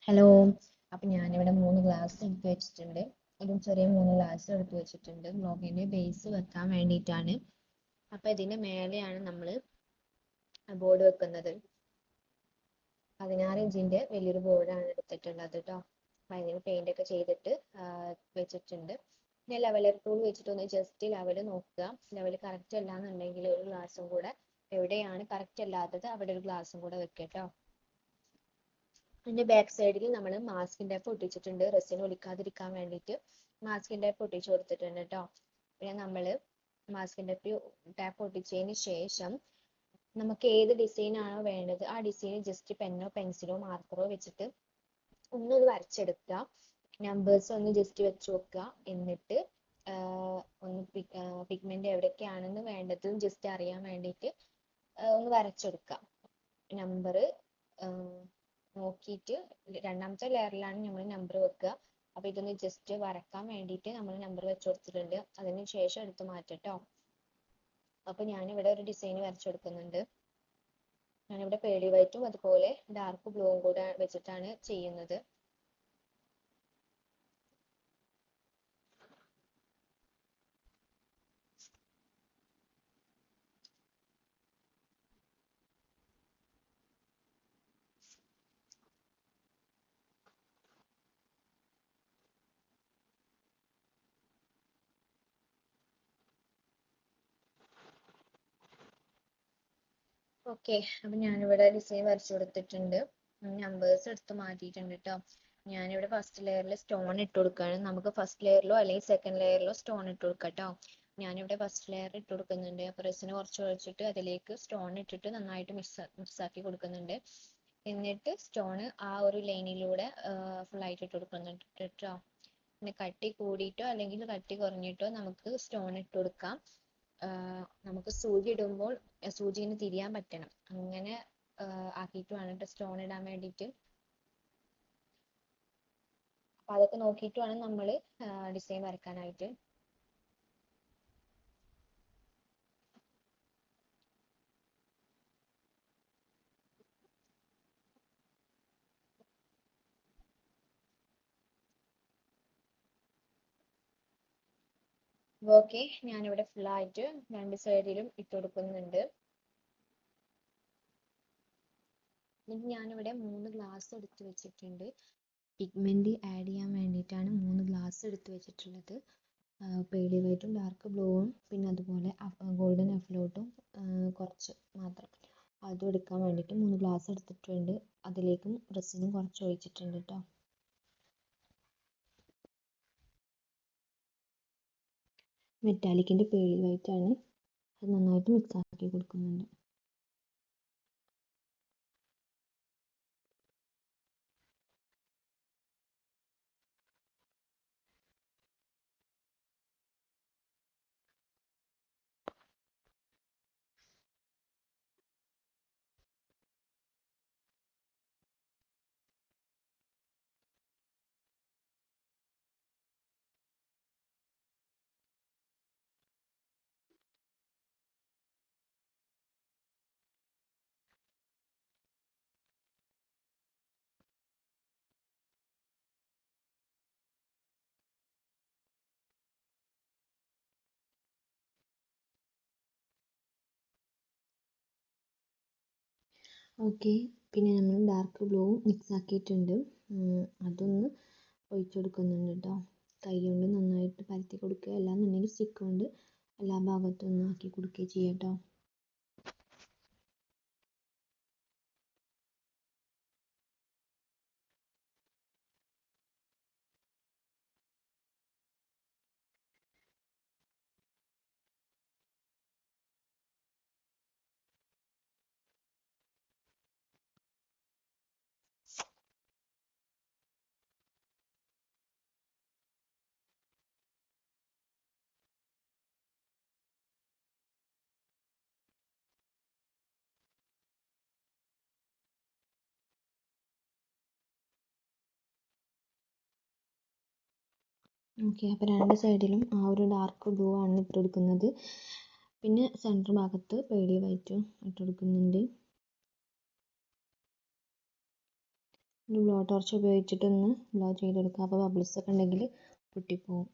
Hello. അപ്പം ഞാനിവിടെ 3 glass എടുത്ത് വെച്ചിട്ടുണ്ട്. ഒരു ചെറിയ 3 ഗ്ലാസ് എടുത്ത് വെച്ചിട്ടുണ്ട്. ബ്ലോഗിന്റെ ബേസ് വെക്കാൻ വേണ്ടിയിട്ടാണ്. അപ്പം ഇതിന്റെ മേലെയാണ് നമ്മൾ ബോർഡ് വെക്കുന്നത്. 16 ഇഞ്ചിന്റെ വലിയൊരു ബോർഡാണ് എടുത്തിട്ടുള്ളത് കേട്ടോ. അപ്പം അതിന് പെയിന്റ് ഒക്കെ ചെയ്തിട്ട് വെച്ചിട്ടുണ്ട്. പിന്നെ ലെവലർ ടൂൾ വെച്ചിട്ടൊന്ന് ജസ്റ്റ് ലെവൽ നോക്കുക. ലെവൽ കറക്റ്റ് അല്ല എന്നുണ്ടെങ്കിൽ ഒരു ഗ്ലാസും കൂടെ എവിടെയാണ് കറക്റ്റ് അല്ലാത്തത് അവിടെ ഒരു ഗ്ലാസും കൂടെ വെക്കുക കേട്ടോ. ഇതിന്റെ ബാക്ക് സൈഡിൽ നമ്മൾ മാസ്കിൻ ടേപ്പ് ഒട്ടിച്ചിട്ടുണ്ട്. റെസിൻ ഒലിക്കാതിരിക്കാൻ വേണ്ടിയിട്ട് മാസ്കിൻ ടേപ്പ് ഒട്ടിച്ചു കൊടുത്തിട്ടുണ്ട് കേട്ടോ. പിന്നെ നമ്മൾ മാസ്കിൻ ടേപ്പ് ഒട്ടിച്ചതിന് ശേഷം നമുക്ക് ഏത് ഡിസൈൻ ആണോ വേണ്ടത് ആ ഡിസൈൻ ജസ്റ്റ് പെന്നോ പെൻസിലോ മാർക്കറോ വെച്ചിട്ട് ഒന്നൊന്ന് വരച്ചെടുക്കുക. നമ്പേഴ്സ് ഒന്ന് ജസ്റ്റ് വെച്ച് നോക്കുക. എന്നിട്ട് ഒന്ന് പിഗ്മെന്റ് എവിടേക്കാണെന്ന് വേണ്ടതും ജസ്റ്റ് അറിയാൻ വേണ്ടിയിട്ട് ഒന്ന് വരച്ചെടുക്കുക. നമ്പർ നോക്കിയിട്ട് രണ്ടാമത്തെ ലെയറിലാണ് നമ്മൾ നമ്പർ വെക്കുക. അപ്പോൾ ഇതൊന്ന് ജസ്റ്റ് വരക്കാൻ വേണ്ടിയിട്ട് നമ്മൾ നമ്പർ വെച്ച് കൊടുത്തിട്ടുണ്ട്. അതിന് ശേഷം എടുത്ത് മാറ്റട്ടോ. അപ്പോൾ ഞാനിവിടെ ഒരു ഡിസൈൻ വരച്ചു കൊടുക്കുന്നുണ്ട്. ഞാനിവിടെ പേളി വൈറ്റും അതുപോലെ ഡാർക്ക് ബ്ലൂവും കൂടെ വെച്ചിട്ടാണ് ചെയ്യുന്നത്. ഓക്കെ, അപ്പം ഞാനിവിടെ ഡിസൈൻ വരച്ചു കൊടുത്തിട്ടുണ്ട്. നമ്പേഴ്സ് എടുത്ത് മാറ്റിയിട്ടുണ്ട് കേട്ടോ. ഞാനിവിടെ ഫസ്റ്റ് ലെയറിൽ സ്റ്റോൺ ഇട്ട് കൊടുക്കുകയാണ്. നമുക്ക് ഫസ്റ്റ് ലെയറിലോ അല്ലെങ്കിൽ സെക്കൻഡ് ലെയറിലോ സ്റ്റോൺ ഇട്ട് കൊടുക്കാം കേട്ടോ. ഞാനിവിടെ ഫസ്റ്റ് ലെയർ ഇട്ട് കൊടുക്കുന്നുണ്ട്. അപ്പോൾ റെസിന് കുറച്ച് ഒഴിച്ചിട്ട് അതിലേക്ക് സ്റ്റോൺ ഇട്ടിട്ട് നന്നായിട്ട് മിക്സ് ആക്കി കൊടുക്കുന്നുണ്ട്. എന്നിട്ട് സ്റ്റോൺ ആ ഒരു ലൈനിലൂടെ ഫുള്ളായിട്ട് ഇട്ട് കൊടുക്കുന്നുണ്ട് കേട്ടോ. പിന്നെ കട്ടി കൂടിയിട്ടോ അല്ലെങ്കിൽ കട്ടി കുറഞ്ഞിട്ടോ നമുക്ക് സ്റ്റോൺ ഇട്ട് കൊടുക്കാം. നമുക്ക് സൂചി ഇടുമ്പോൾ സൂചിന് തിരിയാൻ പറ്റണം. അങ്ങനെ ആക്കിയിട്ട് വേണം സ്റ്റോൺ ഇടാൻ വേണ്ടിയിട്ട്. അപ്പൊ അതൊക്കെ നോക്കിയിട്ട് വേണം നമ്മൾ ഡിസൈൻ വരക്കാനായിട്ട്. ഓക്കെ, ഞാനിവിടെ ഫുള്ളായിട്ട് രണ്ട് സൈഡിലും ഇട്ട് കൊടുക്കുന്നുണ്ട്. ഞാനിവിടെ 3 ഗ്ലാസ് എടുത്ത് വെച്ചിട്ടുണ്ട്. പിഗ്മെന്റ് ആഡ് ചെയ്യാൻ വേണ്ടിയിട്ടാണ് 3 ഗ്ലാസ് എടുത്ത് വെച്ചിട്ടുള്ളത്. പേളി വൈറ്റും ഡാർക്ക് ബ്ലൂവും പിന്നെ അതുപോലെ ഗോൾഡൻ അഫ്ലോട്ടും കുറച്ച് മാത്രം അതും എടുക്കാൻ വേണ്ടിയിട്ട് 3 ഗ്ലാസ് എടുത്തിട്ടുണ്ട്. അതിലേക്കും റെസിനും കുറച്ച് ഒഴിച്ചിട്ടുണ്ട് കേട്ടോ. മെറ്റാലിക്കിന്റെ പേളി വൈറ്റ് ആണ്. അത് നന്നായിട്ട് മിക്സ് ആക്കി കൊടുക്കുന്നുണ്ട്. ഓക്കെ, പിന്നെ നമ്മൾ ഡാർക്ക് ബ്ലൂവും മിക്സ് ആക്കിയിട്ടുണ്ട്. അതൊന്ന് ഒഴിച്ചു കൊടുക്കുന്നുണ്ട് കേട്ടോ. കൈ കൊണ്ട് നന്നായിട്ട് പരത്തി കൊടുക്കുക. അല്ലാന്നുണ്ടെങ്കിൽ സ്റ്റിക്ക് കൊണ്ട് എല്ലാ ഭാഗത്തും ഒന്ന് ആക്കി കൊടുക്കുകയും ചെയ്യാം കേട്ടോ. ഓക്കെ, അപ്പോൾ രണ്ട് സൈഡിലും ആ ഒരു ഡാർക്ക് ബ്ലൂ ആണ് ഇട്ട് കൊടുക്കുന്നത്. പിന്നെ സെൻറ്റർ ഭാഗത്ത് പേളി വൈറ്റും ഇട്ട് കൊടുക്കുന്നുണ്ട്. ഒരു ബ്ലോ ടോർച്ച് ഉപയോഗിച്ചിട്ടൊന്ന് ബ്ലോ ചെയ്തെടുക്കുക. അപ്പോൾ ബബിൾസ് ഒക്കെ ഉണ്ടെങ്കിൽ പൊട്ടിപ്പോവും.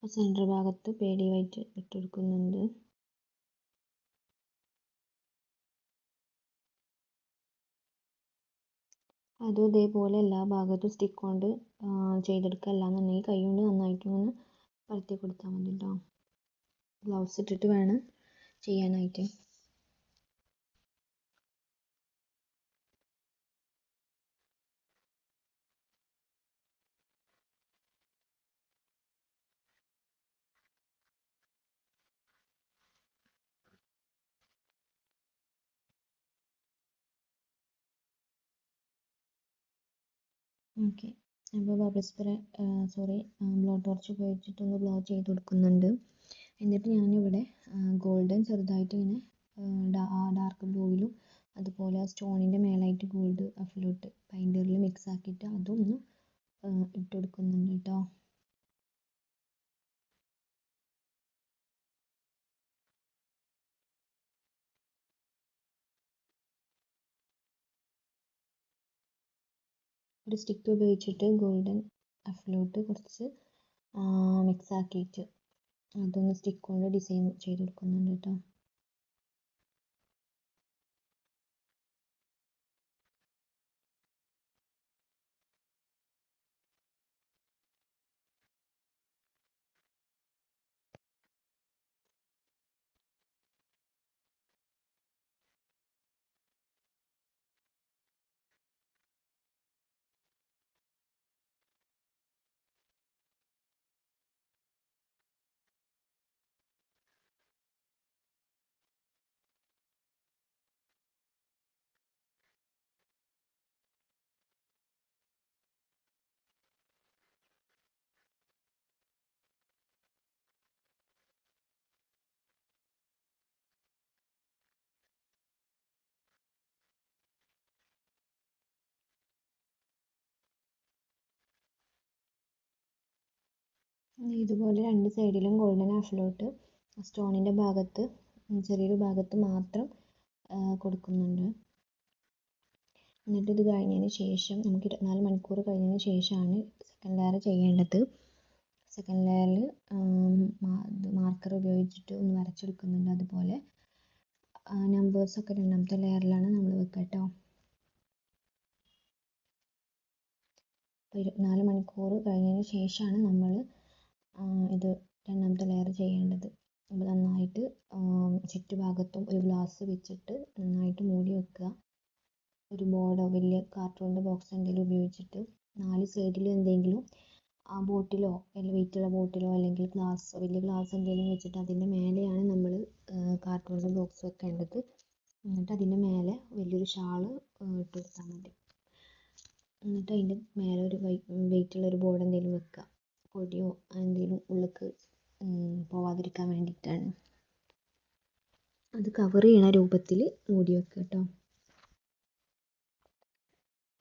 സെൻറ്റർ ഭാഗത്ത് പേടി വൈറ്റ് ഇട്ട് കൊടുക്കുന്നുണ്ട്. അതും ഇതേപോലെ എല്ലാ ഭാഗത്തും സ്റ്റിക്ക് കൊണ്ട് ചെയ്തെടുക്കുക. അല്ലാന്നുണ്ടെങ്കിൽ കൈ കൊണ്ട് നന്നായിട്ടൊന്ന് പരത്തി കൊടുത്താൽ മതി കേട്ടോ. ഗ്ലൗസ് ഇട്ടിട്ട് വേണം ചെയ്യാനായിട്ട്. ഓക്കെ, അപ്പോൾ ബബിൾ സ്പ്രേ ബ്ലോ ടോർച്ച് ഉപയോഗിച്ചിട്ടൊന്ന് ബ്ലോ ചെയ്ത് കൊടുക്കുന്നുണ്ട്. എന്നിട്ട് ഞാനിവിടെ ഗോൾഡൻ ചെറുതായിട്ട് ഇങ്ങനെ ഡാർക്ക് ബ്ലൂവിലും അതുപോലെ ആ സ്റ്റോണിൻ്റെ മേലായിട്ട് ഗോൾഡ് അഫ്ലോട്ട് ബൈൻഡറിൽ മിക്സ് ആക്കിയിട്ട് അതൊന്ന് ഇട്ട് കൊടുക്കുന്നുണ്ട് കേട്ടോ. ഒരു സ്റ്റിക്ക് ഉപയോഗിച്ചിട്ട് ഗോൾഡൻ അഫ്ലോട്ട് കുറച്ച് മിക്സ് ആക്കിയിട്ട് അതൊന്ന് സ്റ്റിക്ക് കൊണ്ട് ഡിസൈൻ ചെയ്ത് കൊടുക്കുന്നുണ്ട് കേട്ടോ. ഇതുപോലെ രണ്ട് സൈഡിലും ഗോൾഡൻ അഫ്ലോട്ട് സ്റ്റോണിൻ്റെ ഭാഗത്ത് ചെറിയൊരു ഭാഗത്ത് മാത്രം കൊടുക്കുന്നുണ്ട്. എന്നിട്ട് ഇത് കഴിഞ്ഞതിന് ശേഷം നമുക്ക് 24 മണിക്കൂർ കഴിഞ്ഞതിന് ശേഷമാണ് സെക്കൻഡ് ലെയർ ചെയ്യേണ്ടത്. സെക്കൻഡ് ലെയറിൽ മാർക്കർ ഉപയോഗിച്ചിട്ട് ഒന്ന് വരച്ചെടുക്കുന്നുണ്ട്. അതുപോലെ നമ്പേഴ്സൊക്കെ രണ്ടാമത്തെ ലെയറിലാണ് നമ്മൾ വെക്കുക കേട്ടോ. അപ്പോൾ 24 മണിക്കൂർ കഴിഞ്ഞതിന് ശേഷമാണ് നമ്മൾ ഇത് രണ്ടാമത്തെ ലെയർ ചെയ്യേണ്ടത്. അപ്പോൾ നന്നായിട്ട് ചുറ്റുഭാഗത്തും ഒരു ഗ്ലാസ് വെച്ചിട്ട് നന്നായിട്ട് മൂടി വെക്കുക. ഒരു ബോർഡോ വലിയ കാർട്ടൂണിൻ്റെ ബോക്സ് എന്തെങ്കിലും ഉപയോഗിച്ചിട്ട് 4 സൈഡിൽ എന്തെങ്കിലും ആ ബോട്ടിലോ അല്ലെങ്കിൽ വെയിറ്റുള്ള ബോട്ടിലോ അല്ലെങ്കിൽ ഗ്ലാസ് വലിയ ഗ്ലാസ് എന്തെങ്കിലും വെച്ചിട്ട് അതിൻ്റെ മേലെയാണ് നമ്മൾ കാർട്ടൂണിൻ്റെ ബോക്സ് വെക്കേണ്ടത്. എന്നിട്ട് അതിൻ്റെ മേലെ വലിയൊരു ഷാള് ഇട്ട് കൊടുത്താൽ മതി. എന്നിട്ട് അതിൻ്റെ മേലെ ഒരു വെയിറ്റുള്ള ഒരു ബോർഡ് എന്തെങ്കിലും വെക്കുക. പൊടിയോ എന്തെങ്കിലും ഉള്ളിലേക്ക് പോവാതിരിക്കാൻ വേണ്ടിയിട്ടാണ്. അത് കവർ ചെയ്യണ രൂപത്തിൽ മൂടി വെക്കുക കേട്ടോ.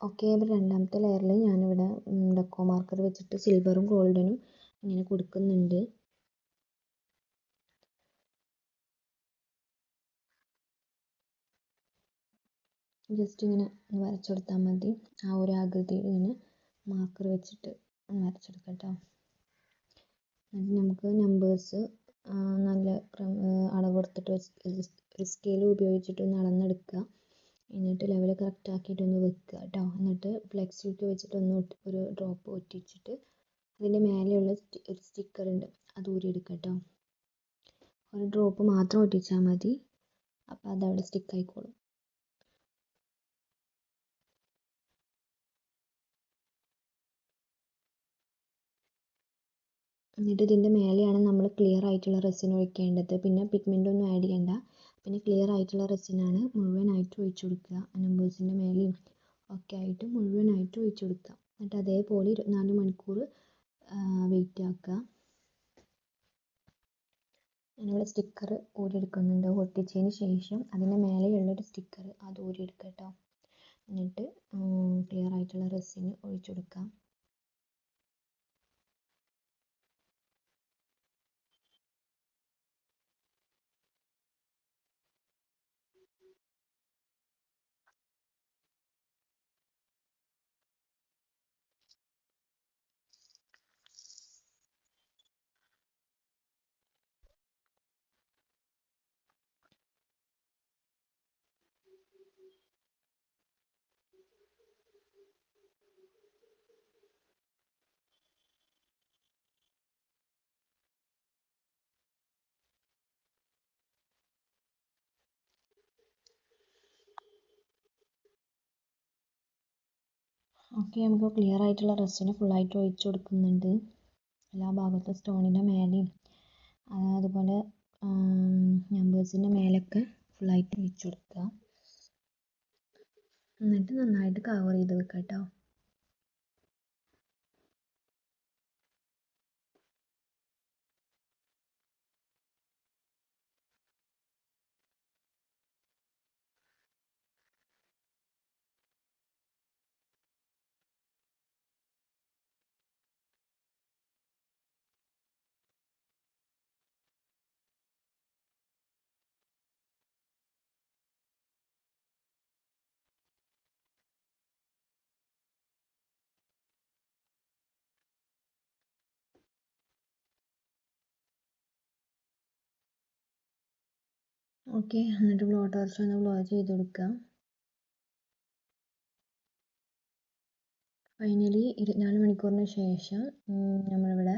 ഓക്കെ, അപ്പോൾ രണ്ടാമത്തെ ലെയറിൽ ഞാനിവിടെ ഡെക്കോ മാർക്കർ വെച്ചിട്ട് സിൽവറും ഗോൾഡനും ഇങ്ങനെ കൊടുക്കുന്നുണ്ട്. ജസ്റ്റ് ഇങ്ങനെ വരച്ചു കൊടുത്താൽ മതി. ആ ഒരു ആകൃതിയിൽ ഇങ്ങനെ മാർക്കർ വെച്ചിട്ട് വരച്ചെടുക്കാം കേട്ടോ. എന്നിട്ട് നമുക്ക് നമ്പേഴ്സ് നല്ല അളവെടുത്തിട്ട് ഒരു സ്കെയിൽ ഉപയോഗിച്ചിട്ട് ഒന്ന് അളന്നെടുക്കുക. എന്നിട്ട് ലെവൽ കറക്റ്റ് ആക്കിയിട്ട് ഒന്ന് വെക്കുക കേട്ടോ. എന്നിട്ട് ഫ്ലെക്സ് ഷീറ്റ് വെച്ചിട്ട് ഒരു ഡ്രോപ്പ് ഒറ്റിച്ചിട്ട് അതിൻ്റെ മേലെയുള്ള ഒരു സ്റ്റിക്കർ ഉണ്ട് അത് ഊരിയെടുക്കുക കേട്ടോ. ഒരു ഡ്രോപ്പ് മാത്രം ഒട്ടിച്ചാൽ മതി, അപ്പോൾ അതവിടെ സ്റ്റിക്ക് ആയിക്കോളും. എന്നിട്ട് ഇതിൻ്റെ മേലെയാണ് നമ്മൾ ക്ലിയർ ആയിട്ടുള്ള റെസിൻ ഒഴിക്കേണ്ടത്. പിന്നെ പിഗ്മെൻ്റ് ഒന്നും ആഡ് ചെയ്യണ്ട. പിന്നെ ക്ലിയർ ആയിട്ടുള്ള റെസിനാണ്, മുഴുവനായിട്ട് ഒഴിച്ചു കൊടുക്കുക. നമ്പേഴ്സിൻ്റെ മേലെയും ഒക്കെ ആയിട്ട് മുഴുവനായിട്ട് ഒഴിച്ചു കൊടുക്കുക. എന്നിട്ട് അതേപോലെ 24 മണിക്കൂർ വെയിറ്റ് ആക്കുക. ഞാനിവിടെ സ്റ്റിക്കർ ഊരിയെടുക്കുന്നുണ്ട്. ഒട്ടിച്ചതിന് ശേഷം അതിൻ്റെ മേലെയുള്ളൊരു സ്റ്റിക്കർ അത് ഊരിയെടുക്കുക കേട്ടോ. എന്നിട്ട് ക്ലിയർ ആയിട്ടുള്ള റെസിന് ഒഴിച്ചു കൊടുക്കാം. ഓക്കെ, നമുക്ക് ക്ലിയർ ആയിട്ടുള്ള റെസിന് ഫുള്ളായിട്ട് ഒഴിച്ചു കൊടുക്കുന്നുണ്ട്. എല്ലാ ഭാഗത്തും സ്റ്റോണിൻ്റെ മേലെയും അതുപോലെ നമ്പേഴ്സിൻ്റെ മേലൊക്കെ ഫുള്ളായിട്ട് ഒഴിച്ചു കൊടുക്കുക. എന്നിട്ട് നന്നായിട്ട് കവർ ചെയ്ത് വെക്കുക കേട്ടോ. ഓക്കെ, എന്നിട്ട് ബ്ലോ ടോർച്ച് ഒന്ന് ബ്ലോ ചെയ്ത് കൊടുക്കുക. ഫൈനലി 24 മണിക്കൂറിന് ശേഷം നമ്മളിവിടെ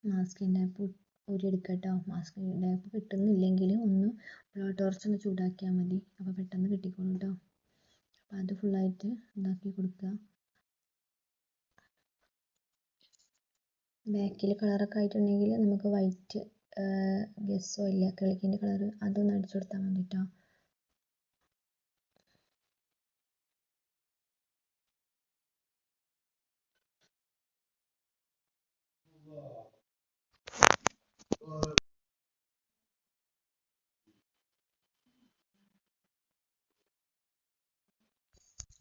മാസ്കിൻ ടാപ്പ് ഊരിയെടുക്കുക കേട്ടോ. മാസ്കിൻ ടാപ്പ് കിട്ടുന്നില്ലെങ്കിൽ ഒന്ന് ബ്ലോ ടോർച്ച് ഒന്ന് ചൂടാക്കിയാൽ മതി, അപ്പോൾ പെട്ടെന്ന് കിട്ടിക്കോളും കേട്ടോ. അപ്പോൾ അത് ഫുള്ളായിട്ട് ഇതാക്കി കൊടുക്കുക. ബാക്കിൽ കളറൊക്കെ ആയിട്ടുണ്ടെങ്കിൽ നമുക്ക് വൈറ്റ് ഗസ്സോ ഇല്ല കിളിക്കിൻ്റെ കളറ് അതൊന്ന് അടിച്ചു കൊടുത്താൽ മതി കേട്ടോ.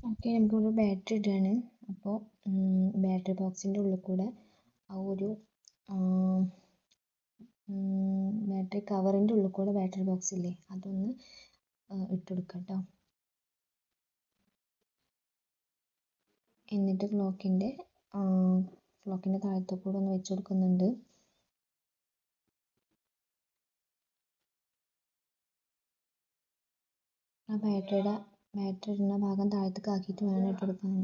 ഓക്കെ, നമുക്കിവിടെ ബാറ്ററി ഇടുകയാണ്. അപ്പോൾ ബാറ്ററി ബോക്സിൻ്റെ ഉള്ളിൽ കൂടെ ആ ഒരു ബാറ്ററി കവറിൻ്റെ ഉള്ളിൽ കൂടെ ബാറ്ററി ബോക്സ് ഇല്ലേ അതൊന്ന് ഇട്ടുകൊടുക്കുക കേട്ടോ. എന്നിട്ട് ക്ലോക്കിൻ്റെ താഴത്തെ കൂടെ ഒന്ന് വെച്ച് കൊടുക്കുന്നുണ്ട്. ആ ബാറ്ററി ഇടുന്ന ഭാഗം താഴത്തേക്ക് ആക്കിയിട്ട് വേണം ഇട്ട് കൊടുക്കാൻ.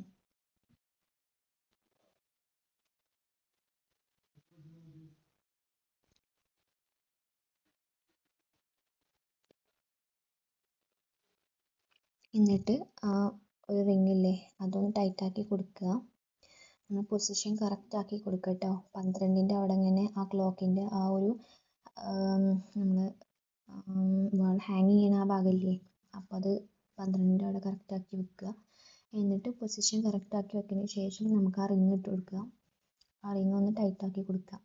എന്നിട്ട് ആ ഒരു റിങ്ങില്ലേ അതൊന്ന് ടൈറ്റാക്കി കൊടുക്കുക. നമ്മൾ പൊസിഷൻ കറക്റ്റ് ആക്കി കൊടുക്കുക കേട്ടോ. 12ൻ്റെ അവിടെ ഇങ്ങനെ ആ ക്ലോക്കിൻ്റെ ആ ഒരു നമ്മൾ ഹാങ് ചെയ്യണ ആ ഭാഗമില്ലേ അപ്പോൾ അത് 12ൻ്റെ അവിടെ കറക്റ്റ് ആക്കി വെക്കുക. എന്നിട്ട് പൊസിഷൻ കറക്റ്റ് ആക്കി വെച്ചതിന് ശേഷം നമുക്ക് ആ റിങ് ഇട്ട് കൊടുക്കുക. ആ റിങ് ഒന്ന് ടൈറ്റാക്കി കൊടുക്കുക.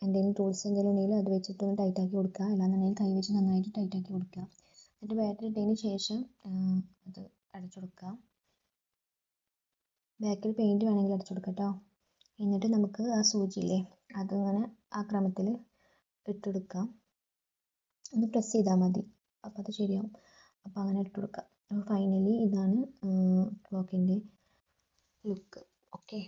എന്തെങ്കിലും ടൂൾസ് എന്തെങ്കിലും ഉണ്ടെങ്കിൽ അത് വെച്ചിട്ടൊന്ന് ടൈറ്റാക്കി കൊടുക്കുക. അല്ലാന്നുണ്ടെങ്കിൽ കൈ വെച്ച് നന്നായിട്ട് ടൈറ്റാക്കി കൊടുക്കുക. എന്നിട്ട് ബാറ്ററി ഇട്ടതിന് ശേഷം അത് അടച്ചു കൊടുക്കുക. ബാക്കിൽ പെയിൻറ്റ് വേണമെങ്കിൽ അടച്ചു കൊടുക്കാം കേട്ടോ. എന്നിട്ട് നമുക്ക് ആ സൂചിയില്ലേ അതിങ്ങനെ ആ ക്രമത്തിൽ ഇട്ടുകൊടുക്കാം. ഒന്ന് പ്രസ് ചെയ്താൽ മതി, അപ്പോൾ അത് ശരിയാവും. അപ്പോൾ അങ്ങനെ ഇട്ട് കൊടുക്കാം. അപ്പോൾ ഫൈനലി ഇതാണ് ക്ലോക്കിൻ്റെ ലുക്ക്. ഓക്കെ.